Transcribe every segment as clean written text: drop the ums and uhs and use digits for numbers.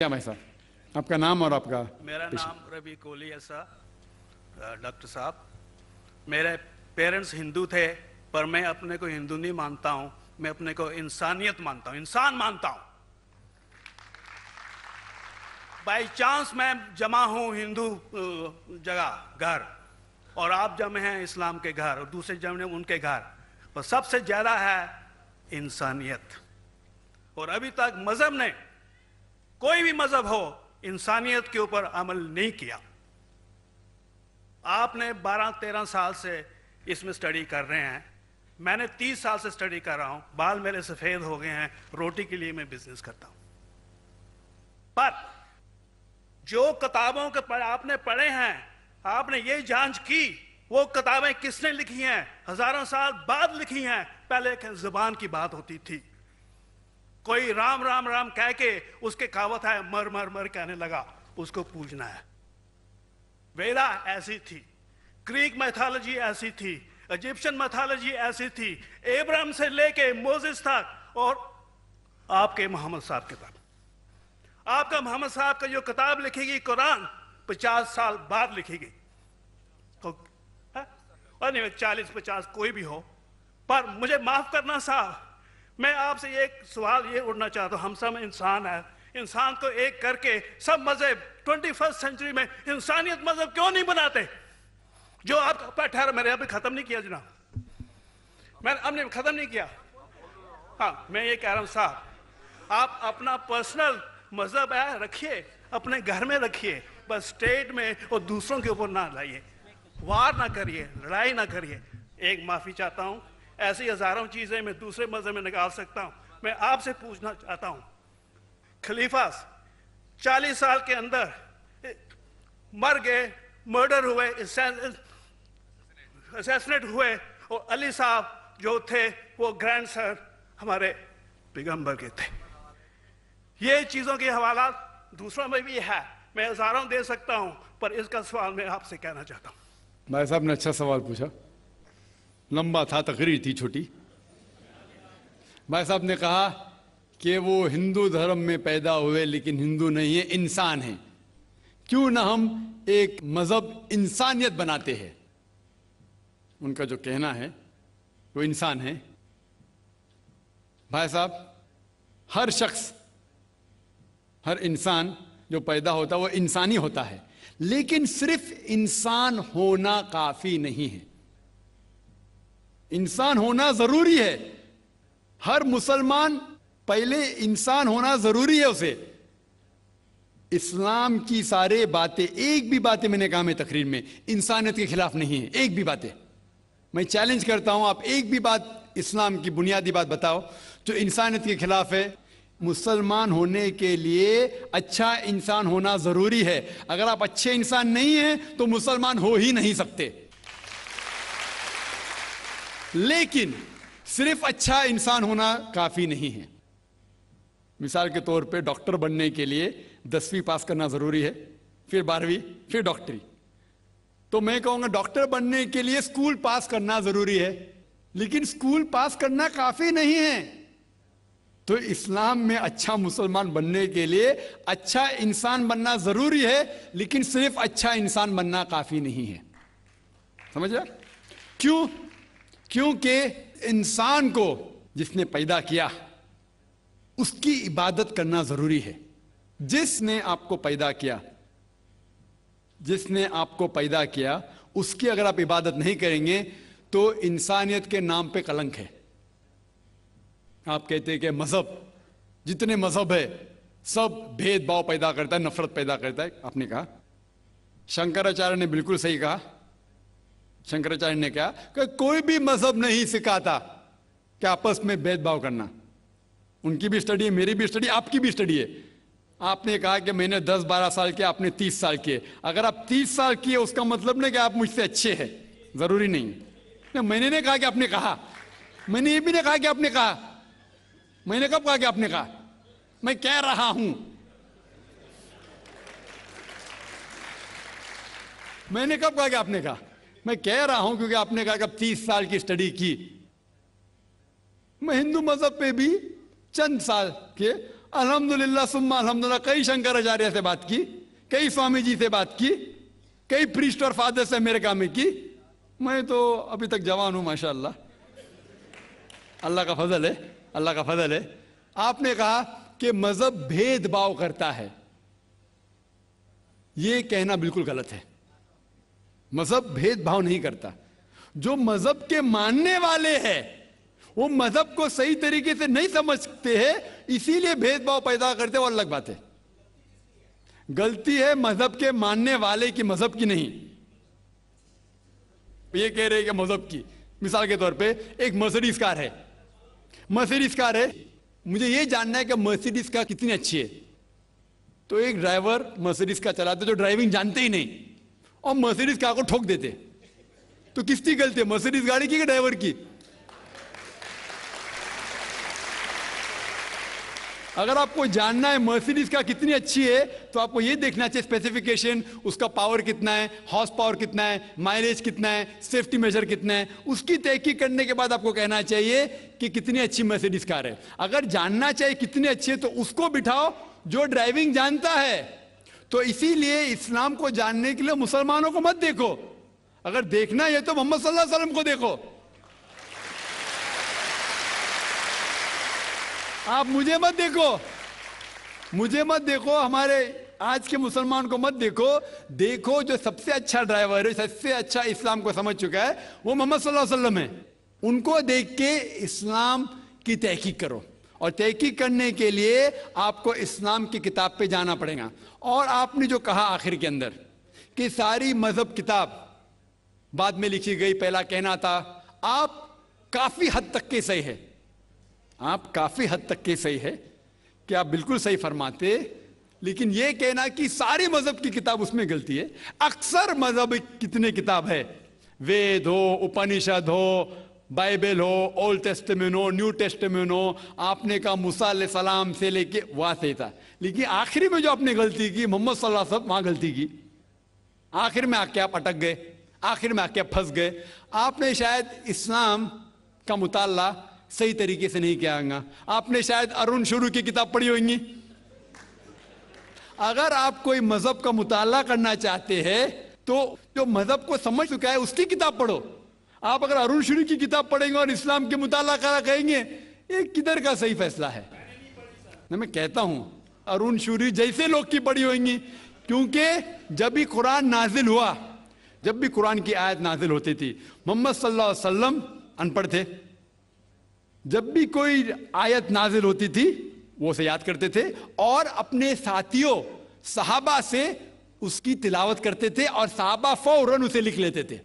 क्या भाई साहब, आपका नाम और आपका? मेरा नाम रवि कोहली है सर। डॉक्टर साहब, मेरे पेरेंट्स हिंदू थे, पर मैं अपने को हिंदू नहीं मानता हूँ। मैं अपने को इंसानियत मानता हूँ, इंसान मानता हूँ। बाई चांस मैं जमा हूँ हिंदू जगह घर, और आप जमे हैं इस्लाम के घर, और दूसरे जमे उनके घर, पर सबसे ज़्यादा है इंसानियत। और अभी तक मज़हब ने, कोई भी मज़हब हो, इंसानियत के ऊपर अमल नहीं किया। आपने 12-13 साल से इसमें स्टडी कर रहे हैं, मैंने 30 साल से स्टडी कर रहा हूं, बाल मेरे सफ़ेद हो गए हैं, रोटी के लिए मैं बिजनेस करता हूं। पर जो किताबों के आपने पढ़े हैं, आपने ये जांच की वो किताबें किसने लिखी हैं? हजारों साल बाद लिखी हैं। पहले एक जुबान की बात होती थी, कोई राम राम राम कह के उसके कहावत है मर मर मर कहने लगा, उसको पूजना है। वेदा ऐसी थी, ग्रीक मैथोलॉजी ऐसी थी, इजिप्शियन मैथोलॉजी ऐसी थी, एब्राहम से लेके मोसेस तक, और आपके मोहम्मद साहब के तक। आपका मोहम्मद साहब का जो किताब लिखेगी कुरान, 50 साल बाद लिखेगी, और नहीं 40-50 कोई भी हो। पर मुझे माफ करना साहब, मैं आपसे एक सवाल ये उठना चाहता हूँ। हम सब इंसान है, इंसान को एक करके सब मजहब 21st सेंचुरी में इंसानियत मजहब क्यों नहीं बनाते? जो आप ठहरा, मैंने अभी खत्म नहीं किया जनाब, मैंने हमने खत्म नहीं किया। हाँ, मैं ये कह रहा हूँ साहब, आप अपना पर्सनल मजहब है रखिए, अपने घर में रखिए, बस स्टेट में और दूसरों के ऊपर ना लाइए, वार ना करिए, लड़ाई ना करिए। एक माफी चाहता हूँ, ऐसी हजारों चीजें मैं दूसरे मजहब में निकाल सकता हूं। मैं आपसे पूछना चाहता हूं, खलीफा 40 साल के अंदर मर गए, मर्डर हुए, असैसिनेट हुए, और अली साहब जो थे वो ग्रैंडसन हमारे पैगंबर के थे। ये चीजों के हवाला दूसरों में भी है, मैं हजारों दे सकता हूं, पर इसका सवाल मैं आपसे कहना चाहता हूं। भाई साहब ने अच्छा सवाल पूछा, लंबा था, तकरीर थी छोटी। भाई साहब ने कहा कि वो हिंदू धर्म में पैदा हुए लेकिन हिंदू नहीं है, इंसान है। क्यों ना हम एक मजहब इंसानियत बनाते हैं? उनका जो कहना है वो इंसान है। भाई साहब, हर शख्स, हर इंसान जो पैदा होता है वो इंसानी होता है, लेकिन सिर्फ इंसान होना काफी नहीं है। इंसान होना जरूरी है। हर मुसलमान पहले इंसान होना जरूरी है उसे। इस्लाम की सारे बातें, एक भी बातें मैंने कहा मैं तकरीर में, इंसानियत के खिलाफ नहीं है। एक भी बातें मैं चैलेंज करता हूं, आप एक भी बात इस्लाम की बुनियादी बात बताओ जो इंसानियत के खिलाफ है। मुसलमान होने के लिए अच्छा इंसान होना जरूरी है। अगर आप अच्छे इंसान नहीं हैं तो मुसलमान हो ही नहीं सकते। लेकिन सिर्फ अच्छा इंसान होना काफी नहीं है। मिसाल के तौर पे डॉक्टर बनने के लिए 10वीं पास करना जरूरी है, फिर 12वीं, फिर डॉक्टरी। तो मैं कहूंगा डॉक्टर बनने के लिए स्कूल पास करना जरूरी है, लेकिन स्कूल पास करना काफी नहीं है। तो इस्लाम में अच्छा मुसलमान बनने के लिए अच्छा इंसान बनना जरूरी है, लेकिन सिर्फ अच्छा इंसान बनना काफी नहीं है। समझ रहे? क्यों? क्योंकि इंसान को जिसने पैदा किया उसकी इबादत करना जरूरी है। जिसने आपको पैदा किया, जिसने आपको पैदा किया, उसकी अगर आप इबादत नहीं करेंगे तो इंसानियत के नाम पे कलंक है। आप कहते हैं कि मजहब, जितने मजहब है सब भेदभाव पैदा करता है, नफरत पैदा करता है। आपने कहा, शंकराचार्य ने बिल्कुल सही कहा। शंकराचार्य ने कहा कि कोई भी मजहब नहीं सिखाता कि आपस में भेदभाव करना। उनकी भी स्टडी है, मेरी भी स्टडी, आपकी भी स्टडी है। आपने कहा कि मैंने 10-12 साल किया, आपने 30 साल किए। अगर आप 30 साल किए उसका मतलब नहीं कि आप मुझसे अच्छे हैं, जरूरी नहीं। मैंने नहीं कहा कि आपने कहा, मैंने ये भी नहीं कहा कि आपने कहा। मैंने कब कहा कि आपने कहा? मैं कह रहा हूं, मैंने कब कहा कि आपने कहा? मैं कह रहा हूं क्योंकि आपने कहा कि अब 30 साल की स्टडी की। मैं हिंदू मजहब पे भी चंद साल के अल्हम्दुलिल्लाह सुम्मा अल्हम्दुलिल्लाह, कई शंकराचार्य से बात की, कई स्वामी जी से बात की, कई प्रीस्ट और फादर से अमेरिका में की। मैं तो अभी तक जवान हूं माशाअल्लाह, अल्लाह का फजल है, अल्लाह का फजल है। आपने कहा कि मजहब भेदभाव करता है, यह कहना बिल्कुल गलत है। मजहब भेदभाव नहीं करता। जो मजहब के मानने वाले हैं वो मजहब को सही तरीके से नहीं समझते हैं, इसीलिए भेदभाव पैदा करते हैं, वो अलग बात है। गलती है मजहब के मानने वाले की, मजहब की नहीं। ये कह रहे हैं कि मजहब की, मिसाल के तौर पे एक मर्सिडीज कार है, मर्सिडीज कार है, मुझे ये जानना है कि मर्सिडीज कार कितनी अच्छी है। तो एक ड्राइवर मर्सिडीज कार चलाते जो ड्राइविंग जानते ही नहीं और मर्सिडीज कार को ठोक देते, तो किसकी गलती है, मर्सिडीज गाड़ी की कि ड्राइवर की? अगर आपको जानना है मर्सिडीज कार कितनी अच्छी है तो आपको यह देखना चाहिए स्पेसिफिकेशन, उसका पावर कितना है, हॉर्स पावर कितना है, माइलेज कितना है, सेफ्टी मेजर कितना है, उसकी तहकीक करने के बाद आपको कहना चाहिए कि कितनी अच्छी मर्सिडीज कार है। अगर जानना चाहिए कितनी अच्छी है तो उसको बिठाओ जो ड्राइविंग जानता है। तो इसीलिए इस्लाम को जानने के लिए मुसलमानों को मत देखो, अगर देखना है तो मोहम्मद सल्लल्लाहु अलैहि वसल्लम को देखो। आप मुझे मत देखो, मुझे मत देखो, हमारे आज के मुसलमान को मत देखो। देखो जो सबसे अच्छा ड्राइवर है, सबसे अच्छा इस्लाम को समझ चुका है, वो मोहम्मद सल्लल्लाहु अलैहि वसल्लम है। उनको देख के इस्लाम की तहकीक करो, और तहकीक करने के लिए आपको इस्लाम की किताब पे जाना पड़ेगा। और आपने जो कहा आखिर के अंदर कि सारी मजहब किताब बाद में लिखी गई, पहला कहना था, आप काफी हद तक के सही है, आप काफी हद तक के सही है कि आप बिल्कुल सही फरमाते, लेकिन यह कहना कि सारी मजहब की किताब, उसमें गलती है। अक्सर मजहब कितने किताब है, वेद हो, उपनिषद हो, बाइबल हो, ओल्ड टेस्टामेंट हो, न्यू टेस्टामेंट हो, आपने कहा मूसा अलैहिस्सलाम से लेके वहां से था, लेकिन आखिरी में जो आपने गलती की, मोहम्मद सल्लल्लाहु अलैहि वसल्लम, वहां गलती की। आखिर में आके आप अटक गए, आखिर में आके आप फंस गए। आपने शायद इस्लाम का मुताला सही तरीके से नहीं किया होगा, आपने शायद अरुण शुरू की किताब पढ़ी होगी। अगर आप कोई मजहब का मुताला करना चाहते हैं तो जो मजहब को समझ चुका है उसकी किताब पढ़ो। आप अगर अरुण शुरू की किताब पढ़ेंगे और इस्लाम के मुताला करा कहेंगे, ये किधर का सही फैसला है? मैं कहता हूं अरुण शुरू जैसे लोग की पढ़ी होंगी, क्योंकि जब भी कुरान नाजिल हुआ, जब भी कुरान की आयत नाजिल होती थी, मोहम्मद सल्लल्लाहु अलैहि वसल्लम अनपढ़ थे। जब भी कोई आयत नाजिल होती थी वो उसे याद करते थे और अपने साथियों सहाबा से उसकी तिलावत करते थे और सहाबा फौरन उसे लिख लेते थे।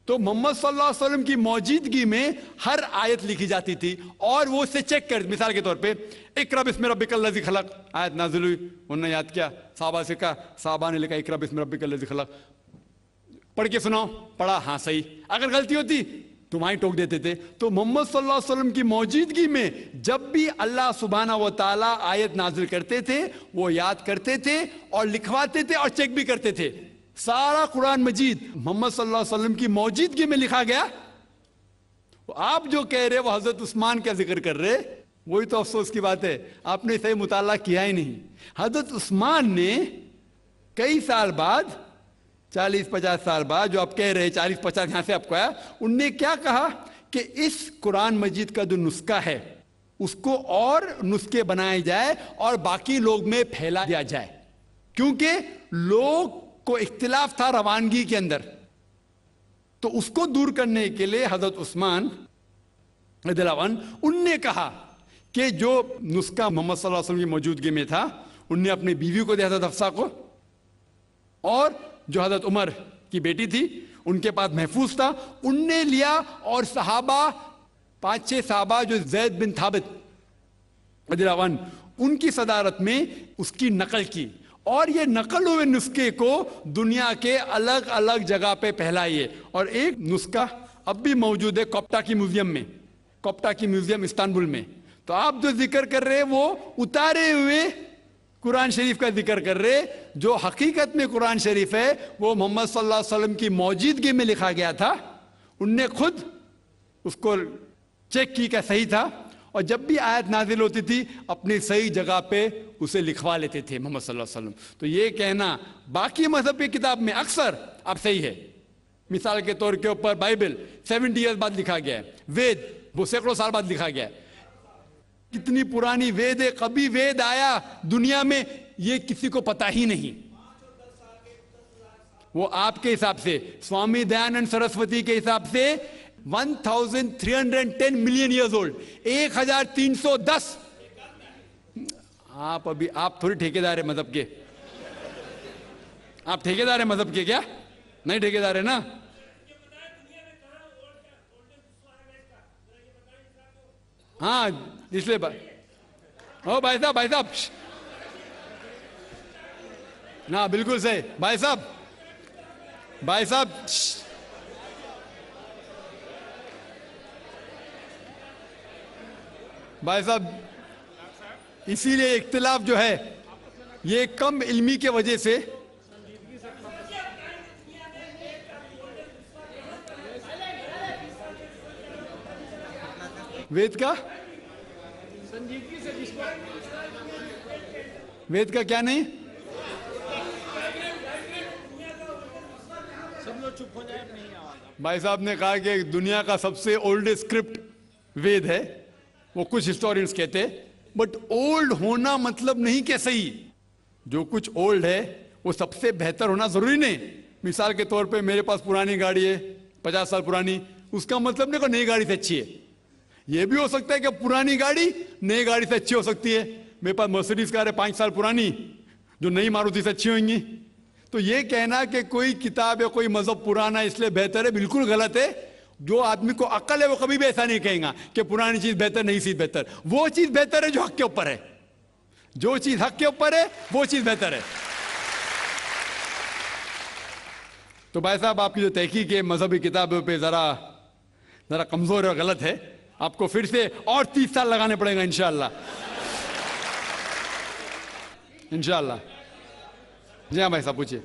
तो मोहम्मद सल्लल्लाहु अलैहि वसल्लम की मौजूदगी में हर आयत लिखी जाती थी और वो उसे चेक कर, मिसाल के तौर पे इक़रा बिस्मि रब्बिकल लज़ी खलक़ आयत नाजिल हुई, उन्होंने याद किया, सहाबा से कहा, सहाबा ने लिखा इक़रा बिस्मि रब्बिकल लज़ी खलक़, पढ़ के सुनाओ, पढ़ा, हाँ सही। अगर गलती होती तो वहीं टोक देते थे। तो मोहम्मद सल्लल्लाहु अलैहि वसल्लम की मौजूदगी में जब भी अल्लाह सुब्हानहू व तआला आयत नाजिल करते थे वो याद करते थे और लिखवाते थे और चेक भी करते थे। सारा कुरान मजीद मोहम्मद सल्लल्लाहु अलैहि वसल्लम की मौजूदगी में लिखा गया। आप जो कह रहे वो हजरत उस्मान का जिक्र कर रहे, वही तो अफसोस की बात है, आपने सही मुताला किया ही नहीं। हजरत उस्मान ने कई साल बाद, 40-50 साल बाद, जो आप कह रहे 40-50 यहां से आपको आया, उनने क्या कहा कि इस कुरान मजीद का जो नुस्खा है उसको और नुस्खे बनाए जाए और बाकी लोग में फैला दिया जाए, क्योंकि लोग को इख्तिलाफ था रवानगी के अंदर। तो उसको दूर करने के लिए हजरत उस्मान रज़ियल्लाहु अन्हु उनने कहा कि जो नुस्खा मोहम्मद सल्लल्लाहु अलैहि वसल्लम की मौजूदगी में था, उनने अपनी बीवी को दिया, हजरत हफ्सा को, और जो हजरत उमर की बेटी थी उनके पास महफूज था, उनने लिया, और सहाबा 5-6 सहाबा जो ज़ैद बिन थाबित रज़ियल्लाहु अन्हु उनकी सदारत में उसकी नकल की, और ये नकल हुए नुस्खे को दुनिया के अलग अलग जगह पे फैलाइए। और एक नुस्खा अब भी मौजूद है कोप्टा की म्यूजियम में, कोप्टा की म्यूजियम इस्तांबुल में। तो आप जो जिक्र कर रहे हैं वो उतारे हुए कुरान शरीफ का जिक्र कर रहे, जो हकीकत में कुरान शरीफ है वो मोहम्मद सल्लल्लाहु अलैहि वसल्लम की मौजूदगी में लिखा गया था। उनने खुद उसको चेक की क्या सही था, और जब भी आयत नाजिल होती थी अपनी सही जगह पे उसे लिखवा लेते थे मोहम्मद सल्लल्लाहु अलैहि वसल्लम। तो ये कहना बाकी मजहब की किताब में अक्सर अब सही है। मिसाल के तौर के ऊपर बाइबल 70 ईयर्स बाद लिखा गया है, वेद वो सैकड़ों साल बाद लिखा गया है। कितनी पुरानी वेद है, कभी वेद आया दुनिया में ये किसी को पता ही नहीं। वो आपके हिसाब से, स्वामी दयानंद सरस्वती के हिसाब से 1310 मिलियन ईयर्स ओल्ड, 1310। आप थोड़ी ठेकेदार है मजहब के, आप ठेकेदार है मजहब के क्या? नहीं ठेकेदार है ना। हाँ इसलिए ओ भाई साहब ना, बिल्कुल सही भाई साहब भाई साहब, इसीलिए इख्तिलाफ जो है ये कम इल्मी के वजह से। वेद का वेद का क्या नहीं, सब लोग चुप हो जाए। भाई साहब ने कहा कि दुनिया का सबसे ओल्डेस्ट स्क्रिप्ट वेद है, वो कुछ हिस्टोरियंस कहते हैं। बट ओल्ड होना मतलब नहीं कि सही। जो कुछ ओल्ड है वो सबसे बेहतर होना जरूरी नहीं। मिसाल के तौर पे मेरे पास पुरानी गाड़ी है 50 साल पुरानी, उसका मतलब नहीं कि नई गाड़ी से अच्छी है। यह भी हो सकता है कि पुरानी गाड़ी नई गाड़ी से अच्छी हो सकती है। मेरे पास मर्सिडीज कार है 5 साल पुरानी, जो नई मारुति से अच्छी होंगी। तो ये कहना कि कोई किताब या कोई मजहब पुराना इसलिए बेहतर है, बिल्कुल गलत है। जो आदमी को अक्ल है वो कभी भी ऐसा नहीं कहेगा कि पुरानी चीज बेहतर, नई चीज बेहतर। वो चीज बेहतर है जो हक के ऊपर है। जो चीज हक के ऊपर है वो चीज बेहतर है। तो भाई साहब, आपकी जो तहकीक है मजहबी किताबों पे जरा कमजोर और गलत है। आपको फिर से और 30 साल लगाने पड़ेगा इंशाअल्लाह। इंशाअल्लाह। जी हाँ भाई साहब, पूछिए।